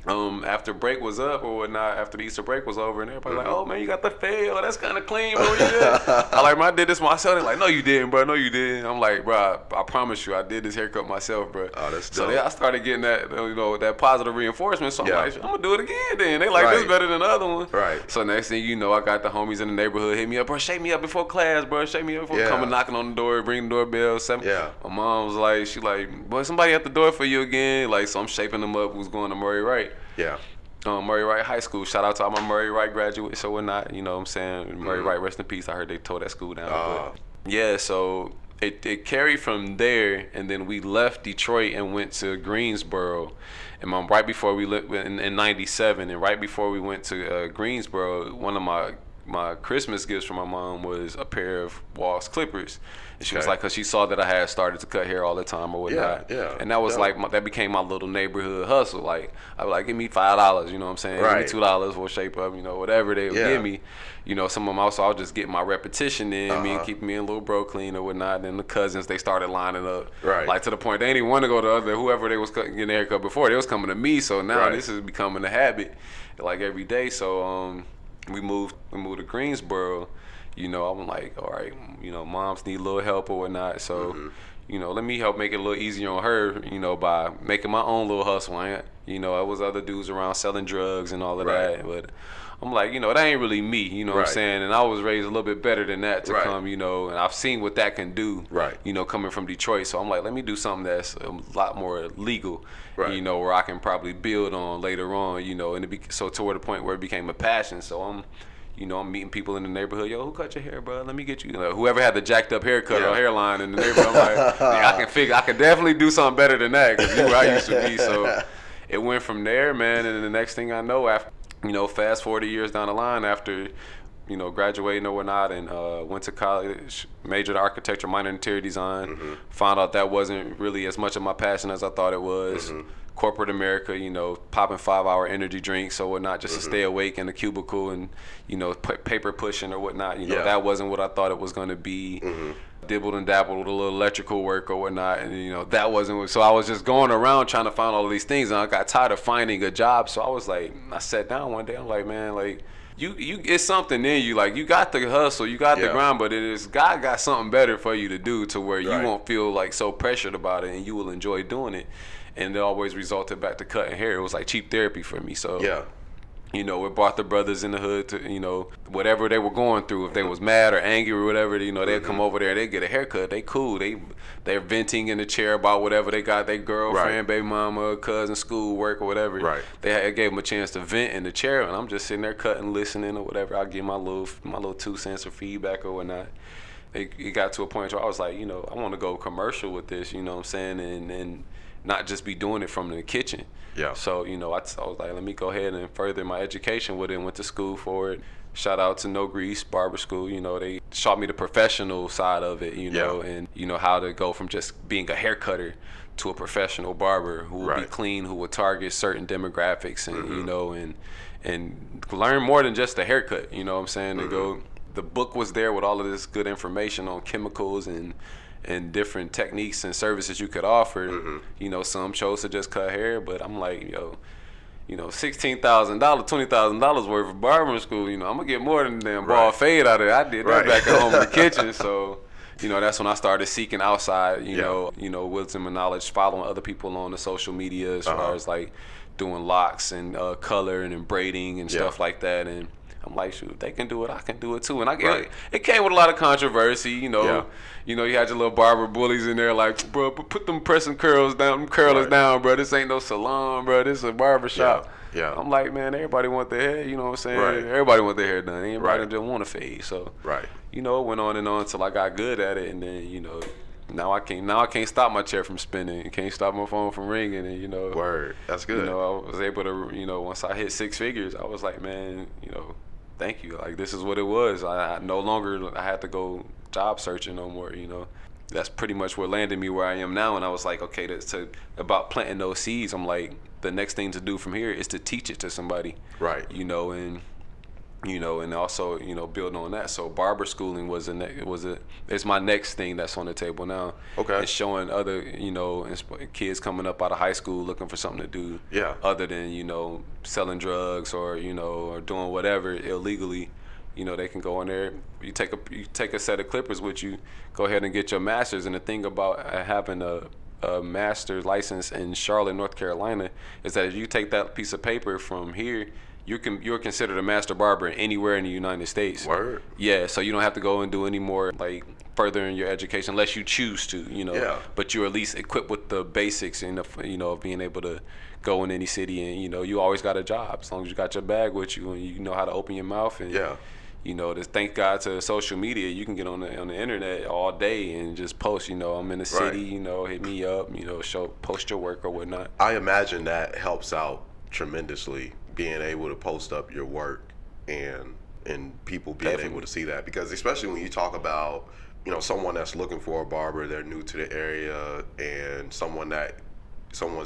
After break was up or whatnot, after the Easter break was over, and everybody oh man, you got the fade, that's kind of clean, bro. You did. I did this myself. They're no, you didn't, bro. No, you didn't. I'm bro, I promise you, I did this haircut myself, bro. Oh, that's dope. So I started getting that, that positive reinforcement. So I'm I'm gonna do it again. Then they this better than the other one. Right. So next thing you know, I got the homies in the neighborhood hit me up, bro. Shake me up before class, bro. Shake me up before coming knocking on the door, ring the doorbell. My mom was boy, somebody at the door for you again. So I'm shaping them up. Who's going to Murray Wright? Yeah. Murray Wright High School. Shout out to all my Murray Wright graduates or whatnot. You know what I'm saying? Murray Wright, rest in peace. I heard they tore that school down. Yeah, so it carried from there, and then we left Detroit and went to Greensboro. And right before we lived in 97, and right before we went to Greensboro, one of my Christmas gifts from my mom was a pair of Walls clippers. And she was cause she saw that I had started to cut hair all the time or whatnot. Yeah. And that was that became my little neighborhood hustle. I would give me $5, you know what I'm saying? Right. Give me $2 for a shape up, whatever they would give me. Some of them also, I was just getting my repetition in, me and keeping me and little bro clean or whatnot. And then the cousins, they started lining up. Right. To the point they didn't even want to go to whoever they was getting their haircut before, they was coming to me. So now this is becoming a habit, every day. So we moved to Greensboro. I'm all right, moms need a little help or whatnot. So, let me help make it a little easier on her, by making my own little hustle. There was other dudes around selling drugs and all of that. But I'm that ain't really me, you know what I'm saying? And I was raised a little bit better than that to come, and I've seen what that can do, coming from Detroit. So I'm let me do something that's a lot more legal, where I can probably build on later on, and so toward the point where it became a passion. So I'm meeting people in the neighborhood. Yo, who cut your hair, bro? Let me get you. Whoever had the jacked up haircut or hairline in the neighborhood, I'm I can definitely do something better than that because you where I used to be. So it went from there, man. And then the next thing I know, after fast 40 years down the line, after graduating or whatnot, and went to college, majored in architecture, minor in interior design. Found out that wasn't really as much of my passion as I thought it was. Corporate America, popping 5-hour energy drinks or whatnot just to stay awake in the cubicle and, paper pushing or whatnot. That wasn't what I thought it was going to be. Dibbled and dabbled with a little electrical work or whatnot. And, that wasn't, so I was just going around trying to find all of these things, and I got tired of finding a job. So I was I sat down one day, I'm man, you it's something in you. You got the hustle, you got the grind, but God got something better for you to do to where you won't feel so pressured about it, and you will enjoy doing it. And it always resulted back to cutting hair. It was cheap therapy for me. So You know, it brought the brothers in the hood to, you know, whatever they were going through. If they was mad or angry or whatever, you know, they'd come over there, they'd get a haircut. They cool. They're venting in the chair about whatever they got, their girlfriend, baby mama, cousin, school, work, or whatever. Right. They gave them a chance to vent in the chair, and I'm just sitting there cutting, listening, or whatever. I'll give my little 2 cents of feedback or whatnot. It got to a point where I was like, you know, I want to go commercial with this, you know what I'm saying, and not just be doing it from the kitchen. Yeah. So, you know, I was like, let me go ahead and further my education with it and went to school for it. Shout out to No Grease Barber School. You know, they taught me the professional side of it, you know, and, you know, how to go from just being a hair cutter to a professional barber who would be clean, who would target certain demographics and, you know, and learn more than just a haircut, you know what I'm saying? To go, the book was there with all of this good information on chemicals and different techniques and services you could offer. You know, some chose to just cut hair, but I'm like, yo, you know, $16,000, $20,000 worth of barbering school, you know, I'm gonna get more than damn ball fade out of it. I did that back at home in the kitchen. So, you know, that's when I started seeking outside, you know, wisdom and knowledge, following other people on the social media as far as like doing locks and color and braiding and stuff like that. And I'm like, shoot, if they can do it, I can do it too. And it came with a lot of controversy, you know. You know, you had your little barber bullies in there like, bro, put them pressing curls down, them curlers down, bro. This ain't no salon, bro. This is a barbershop. I'm like, man, everybody want their hair, you know what I'm saying? Everybody want their hair done. Everybody just want to fade. So, you know, it went on and on until I got good at it. And then, you know, now I can't stop my chair from spinning. Can't stop my phone from ringing. And, you know. Word. That's good. You know, I was able to, you know, once I hit 6 figures, I was like, man, you know, thank you. Like, this is what it was. I no longer I had to go job searching no more, you know. That's pretty much what landed me where I am now. And I was like, okay, about planting those seeds, I'm like, the next thing to do from here is to teach it to somebody. You know, and you know, and also, you know, building on that. So barber schooling it's my next thing that's on the table now. And showing other, you know, kids coming up out of high school looking for something to do. Other than, you know, selling drugs or, you know, or doing whatever illegally. You know, they can go in there. You take a set of clippers with you. Go ahead and get your master's. And the thing about having a master's license in Charlotte, North Carolina, is that if you take that piece of paper from here, you're considered a master barber anywhere in the United States. Word. Yeah, so you don't have to go and do any more like furthering your education unless you choose to, you know. But you're at least equipped with the basics and you know, of being able to go in any city, and you know, you always got a job as long as you got your bag with you and you know how to open your mouth. And you know, thank God to social media, you can get on the internet all day and just post, you know, I'm in the city, you know, hit me up, you know, post your work or whatnot. I imagine that helps out tremendously, being able to post up your work and people being able to see that, because especially when you talk about, you know, someone that's looking for a barber, they're new to the area, and someone's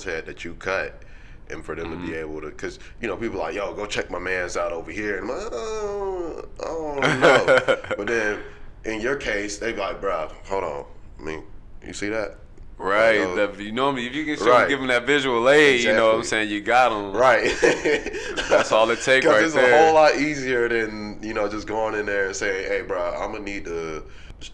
head that you cut. And for them to be able to, because, you know, people are like, yo, go check my man's out over here. And I'm like, oh, I don't know. But then in your case, they be like, bro, hold on. I mean, you see that? Right. You know me, if you can give them that visual aid, you know what I'm saying, you got them. Right. That's all it takes right there. Because it's a whole lot easier than, you know, just going in there and saying, hey, bro, I'm going to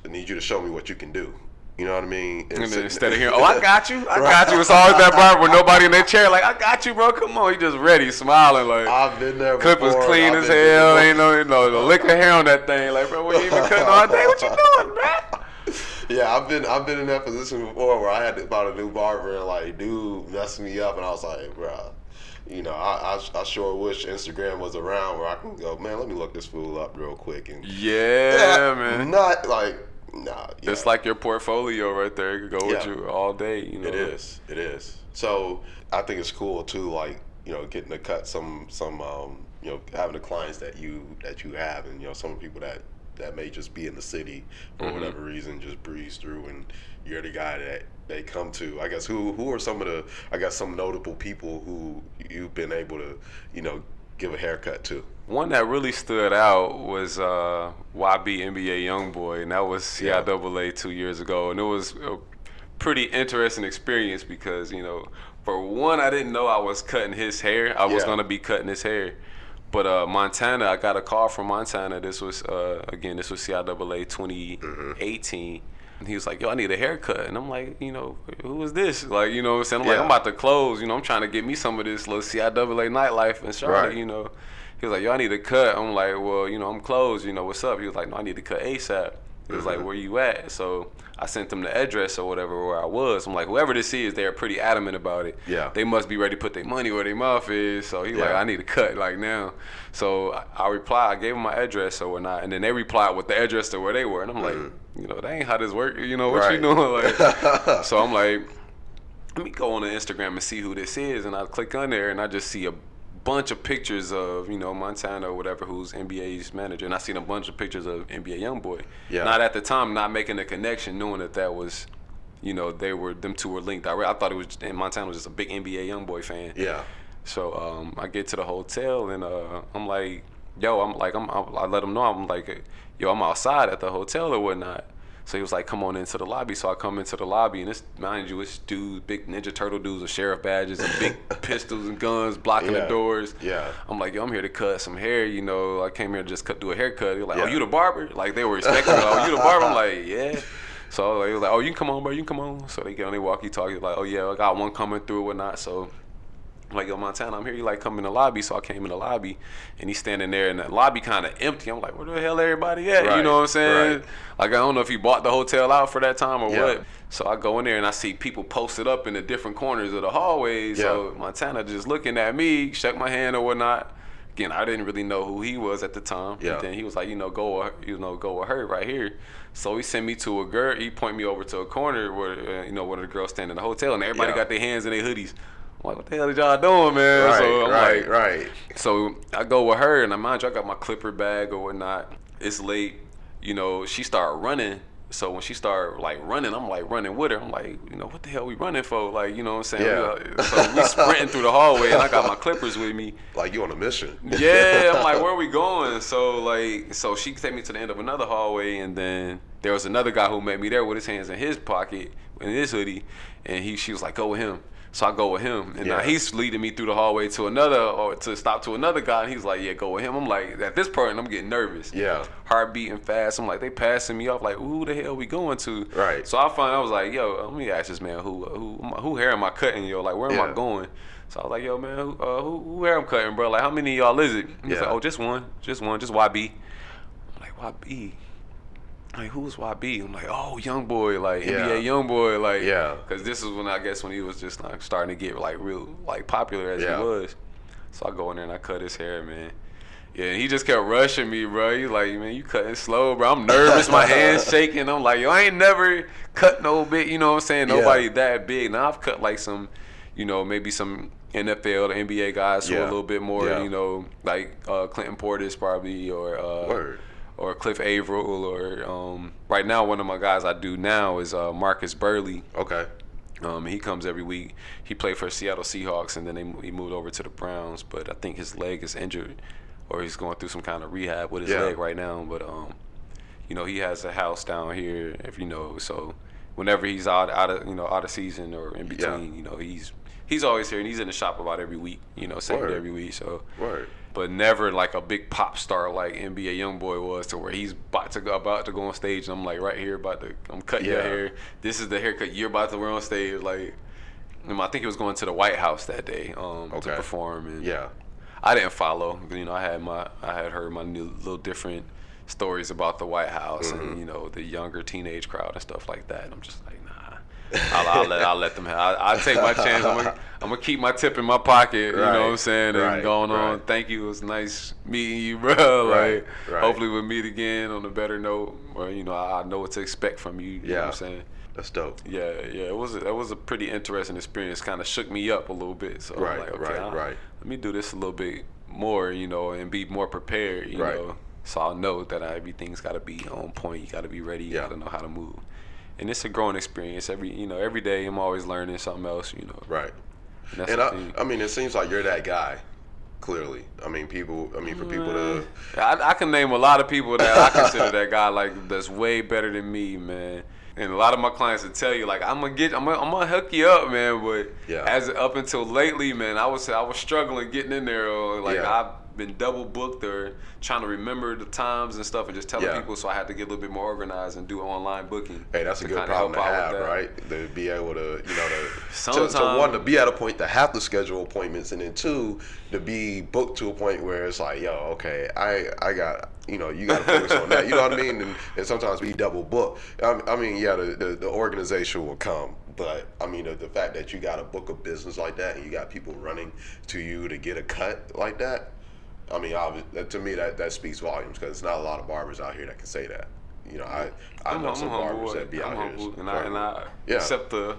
need you to show me what you can do. You know what I mean? And instead of hearing, oh, I got you. It's always that barber with nobody in their chair. Like, I got you, bro. Come on. He just ready, smiling. Like, I've been there before. Clip was clean as hell. Ain't no lick of hair on that thing. Like, bro, what you even cutting all day? What you doing, bro? Yeah, I've been in that position before where I had to buy a new barber and like, dude messed me up, and I was like, bro, you know, I sure wish Instagram was around where I can go, man, let me look this fool up real quick. And man. Not like. Nah, it's like your portfolio right there. It could go with you all day. You know, it is. So I think it's cool too, like, you know, getting to cut some you know, having the clients that you have, and you know, some people that may just be in the city for whatever reason, just breeze through, and you're the guy that they come to. I guess who are some of some notable people who you've been able to, you know, give a haircut to? One that really stood out was YB NBA Youngboy, and that was CIAA 2 years ago. And it was a pretty interesting experience because, you know, for one, I didn't know I was cutting his hair. I was going to be cutting his hair. But Montana, I got a call from Montana. This was CIAA 2018. And he was like, yo, I need a haircut. And I'm like, you know, who is this? Like, you know what I'm saying? I'm like, I'm about to close. You know, I'm trying to get me some of this little CIAA nightlife in Charlotte, you know. He was like, yo, I need a cut. I'm like, well, you know, I'm closed. You know, what's up? He was like, no, I need to cut ASAP. He was like, where you at? So I sent him the address or whatever where I was. I'm like, whoever this is, they're pretty adamant about it. Yeah. They must be ready to put their money where their mouth is. So he's like, I need a cut like now. So I replied, I gave him my address or whatnot, and then they replied with the address to where they were. And I'm like, you know, that ain't how this work. You know, what you doing? Like, so I'm like, let me go on the Instagram and see who this is. And I click on there and I just see a bunch of pictures of, you know, Montana or whatever, who's NBA's manager, and I seen a bunch of pictures of NBA YoungBoy. Not at the time, not making a connection, knowing that was, you know, them two were linked. I thought it was, and Montana was just a big NBA YoungBoy fan. Yeah. So I get to the hotel and I'm like, yo, I let him know, I'm like, yo, I'm outside at the hotel or whatnot. So he was like, come on into the lobby. So I come into the lobby, and mind you, it's dudes, big Ninja Turtle dudes with sheriff badges and big pistols and guns blocking the doors. Yeah. I'm like, yo, I'm here to cut some hair. You know, I came here to just do a haircut. They're like, oh, you the barber? Like, they were expecting me. Oh, you the barber? I'm like, yeah. So they was like, oh, you can come on, bro. You can come on. So they get on their walkie-talkie. Like, oh, yeah, I got one coming through and whatnot. So I'm like, yo, Montana, I'm here. You like come in the lobby? So I came in the lobby, and he's standing there, and the lobby kind of empty. I'm like, where the hell everybody at? You know what I'm saying? Like, I don't know if he bought the hotel out for that time or what. So I go in there, and I see people posted up in the different corners of the hallways. So Montana just looking at me, shook my hand or whatnot. Again, I didn't really know who he was at the time. And then he was like, go with her right here. So he sent me to a girl. He pointed me over to a corner where, one of the girls standing in the hotel, and everybody got their hands in their hoodies. I'm like, what the hell did y'all doing, man? So I'm like, So I go with her, and mind you, I got my clipper bag or whatnot. It's late. You know, she started running. So when she started, like, running, I'm, like, running with her. I'm like, what the hell we running for? Like, you know what I'm saying? So we sprinting through the hallway, and I got my clippers with me. Like, you on a mission. I'm like, where are we going? So she take me to the end of another hallway, and then there was another guy who met me there with his hands in his pocket, in his hoodie, and she was like, go with him. So I go with him, and now he's leading me through the hallway to stop to another guy, and he's like, yeah, go with him. I'm like, at this point, I'm getting nervous. Heart beating fast. I'm like, they passing me off, like, who the hell we going to? So I was like, yo, let me ask this man, who hair am I cutting, yo? Like, where am I going? So I was like, yo, man, who hair I'm cutting, bro? Like, how many of y'all is it? He's like, oh, just one, just YB. I'm like, YB? Like, who's YB? I'm like, oh, young boy, like NBA young boy, like, because this is when he was just like starting to get like real like popular as he was. So I go in there and I cut his hair, man. Yeah, and he just kept rushing me, bro. He's like, man, you cutting slow, bro. I'm nervous, my hands shaking. I'm like, yo, I ain't never cut no bit, you know what I'm saying? Nobody that big. Now I've cut like some, maybe some NFL, the NBA guys who are a little bit more, like Clinton Portis probably, or Cliff Averill, or right now one of my guys I do now is Marcus Burley. Okay. He comes every week. He played for Seattle Seahawks, and then he moved over to the Browns. But I think his leg is injured, or he's going through some kind of rehab with his leg right now. But he has a house down here, So whenever he's out of season or in between, he's always here, and he's in the shop about every week. Same day every week. So. Word. But never like a big pop star like NBA YoungBoy was, to where he's about to go on stage, and I'm like right here I'm cutting your hair. This is the haircut you're about to wear on stage. Like, I think he was going to the White House that day to perform, and I didn't follow. I had heard my new little different stories about the White House and the younger teenage crowd and stuff like that. And I'm just like, nah. I'll let them have. I'll take my chance. I'm gonna keep my tip in my pocket. You know what I'm saying? And going on. Thank you. It was nice meeting you, bro. Hopefully we'll meet again on a better note. Or I know what to expect from you. You know what I'm saying? That's dope. Yeah. It was a pretty interesting experience. Kind of shook me up a little bit. So I'm like, okay, let me do this a little bit more. And be more prepared. You know, so I'll know that everything's got to be on point. You got to be ready. You got to know how to move. And it's a growing experience. Every day I'm always learning something else. Right. And I mean, it seems like you're that guy. Clearly, for people to. I can name a lot of people that I consider that guy, like, that's way better than me, man. And a lot of my clients will tell you, like, I'm gonna hook you up, man. But as up until lately, man, I was struggling getting in there. Like, been double booked or trying to remember the times and stuff and just telling people. So I had to get a little bit more organized and do online booking. Hey, that's a good problem to have, right? To be able to, to be at a point to have to schedule appointments, and then two, to be booked to a point where it's like, yo, okay, I got, you got to focus on that. You know what I mean? And sometimes be double booked. I mean, the organization will come. But, I mean, the fact that you got to book a business like that and you got people running to you to get a cut like that, I mean, to me, that speaks volumes, because it's not a lot of barbers out here that can say that. I know some barbers that be out here. And I accept the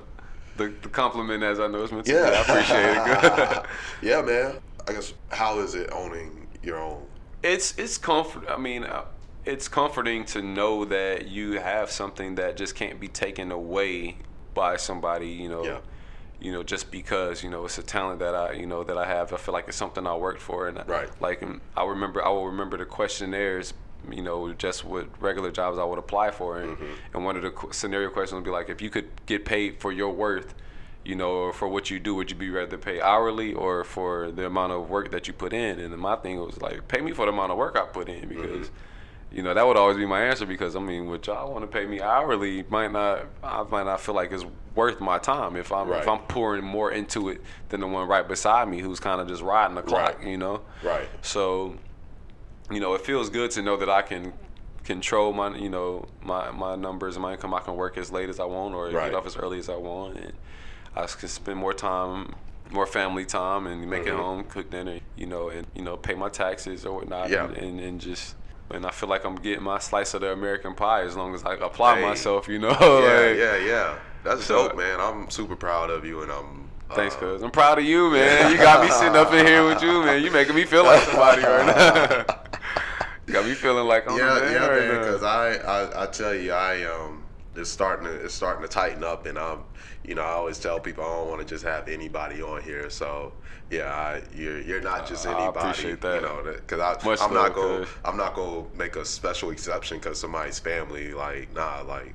compliment as I know it's meant to be. I appreciate it. Yeah, man. I guess, how is it owning your own? It's comfort. I mean, it's comforting to know that you have something that just can't be taken away by somebody, just because it's a talent that I have. I feel like it's something I worked for, and like I will remember the questionnaires, just with regular jobs I would apply for, and one of the scenario questions would be like, if you could get paid for your worth, or for what you do, would you be rather pay hourly or for the amount of work that you put in? And my thing was like, pay me for the amount of work I put in, because that would always be my answer, because I mean, what y'all want to pay me hourly I might not feel like it's worth my time if I'm pouring more into it than the one right beside me who's kind of just riding the clock, Right. So, it feels good to know that I can control my my numbers and my income. I can work as late as I want or get off as early as I want, and I can spend more time, more family time, and make it home, cook dinner, and pay my taxes or whatnot, and I feel like I'm getting my slice of the American pie as long as I apply myself, Yeah. That's dope, man. I'm super proud of you, and I'm... Thanks, cuz. I'm proud of you, man. You got me sitting up in here with you, man. You making me feel like somebody right now. You got me feeling like I'm the man right now. Because I tell you, it's starting to tighten up, and I always tell people I don't want to just have anybody on here, so... Yeah, you're not just anybody. I appreciate that. Because I'm not gonna make a special exception because somebody's family. Like, nah, like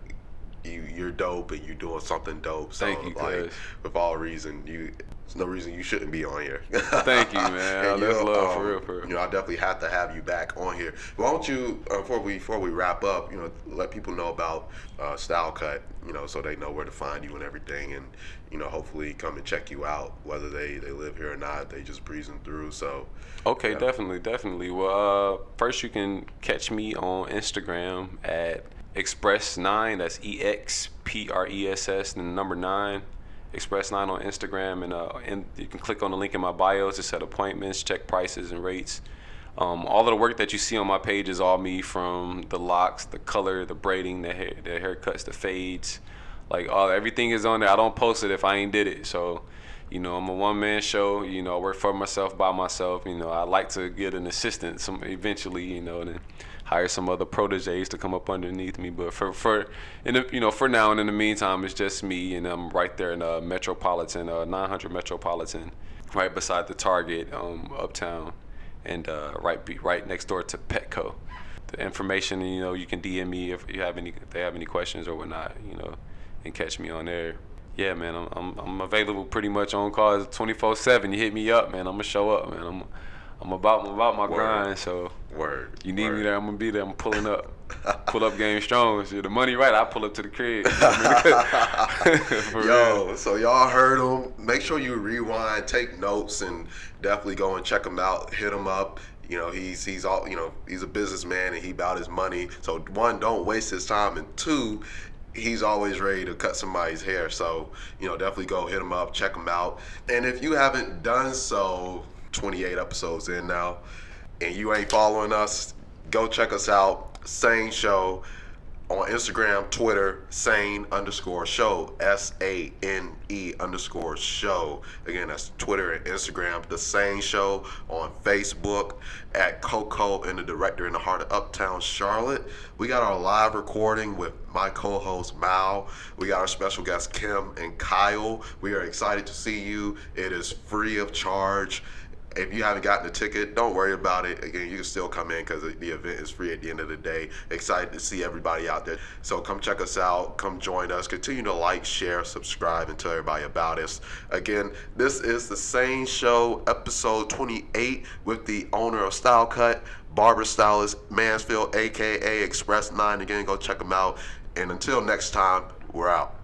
you're dope and you're doing something dope. So, Thank you, like, with all reason, there's no reason you shouldn't be on here. Thank you, man. That's love for real. I definitely have to have you back on here. Why don't you, before we wrap up, let people know about Style Cut, so they know where to find you and everything, and hopefully come and check you out, whether they live here or not. They just breezing through. So okay, definitely. Well, first you can catch me on Instagram at Express9. That's EXPRESS and the number 9. Express9 on Instagram, and you can click on the link in my bio to set appointments, check prices and rates. All of the work that you see on my page is all me, from the locks, the color, the braiding, the haircuts, the fades, like everything is on there. I don't post it if I ain't did it. So, I'm a one-man show. I work for myself, by myself. I like to get an assistant eventually, and hire some other proteges to come up underneath me. But for now and in the meantime, it's just me, and I'm right there in Metropolitan, 900 Metropolitan, right beside the Target, uptown, and right next door to Petco. The information, you can DM me if they have any questions or whatnot, and catch me on there. Yeah, man, I'm available pretty much on calls 24/7. You hit me up, man. I'm gonna show up, man. I'm about my grind, so you need me there, I'm gonna be there. I'm pulling up. Pull up game strong. So the money right, I pull up to the crib. Yo, so y'all heard him. Make sure you rewind, take notes, and definitely go and check him out. Hit him up. He's all, he's a businessman and he about his money. So one, don't waste his time, and two, he's always ready to cut somebody's hair. So, definitely go hit him up, check him out. And if you haven't done so, 28 episodes in now, and you ain't following us, go check us out. SANE Show on Instagram, Twitter, SANE_show, SANE_show. Again, that's Twitter and Instagram. The SANE Show on Facebook at Coco and the Director in the heart of Uptown Charlotte. We got our live recording with my co-host Mal. We got our special guests Kim and Kyle. We are excited to see you. It is free of charge. If you haven't gotten a ticket, don't worry about it. Again, you can still come in because the event is free at the end of the day. Excited to see everybody out there. So come check us out. Come join us. Continue to like, share, subscribe, and tell everybody about us. Again, this is the SANE Show, episode 28, with the owner of Style Cut, Barber-Stylist, Mansfield, a.k.a. Express 9. Again, go check them out. And until next time, we're out.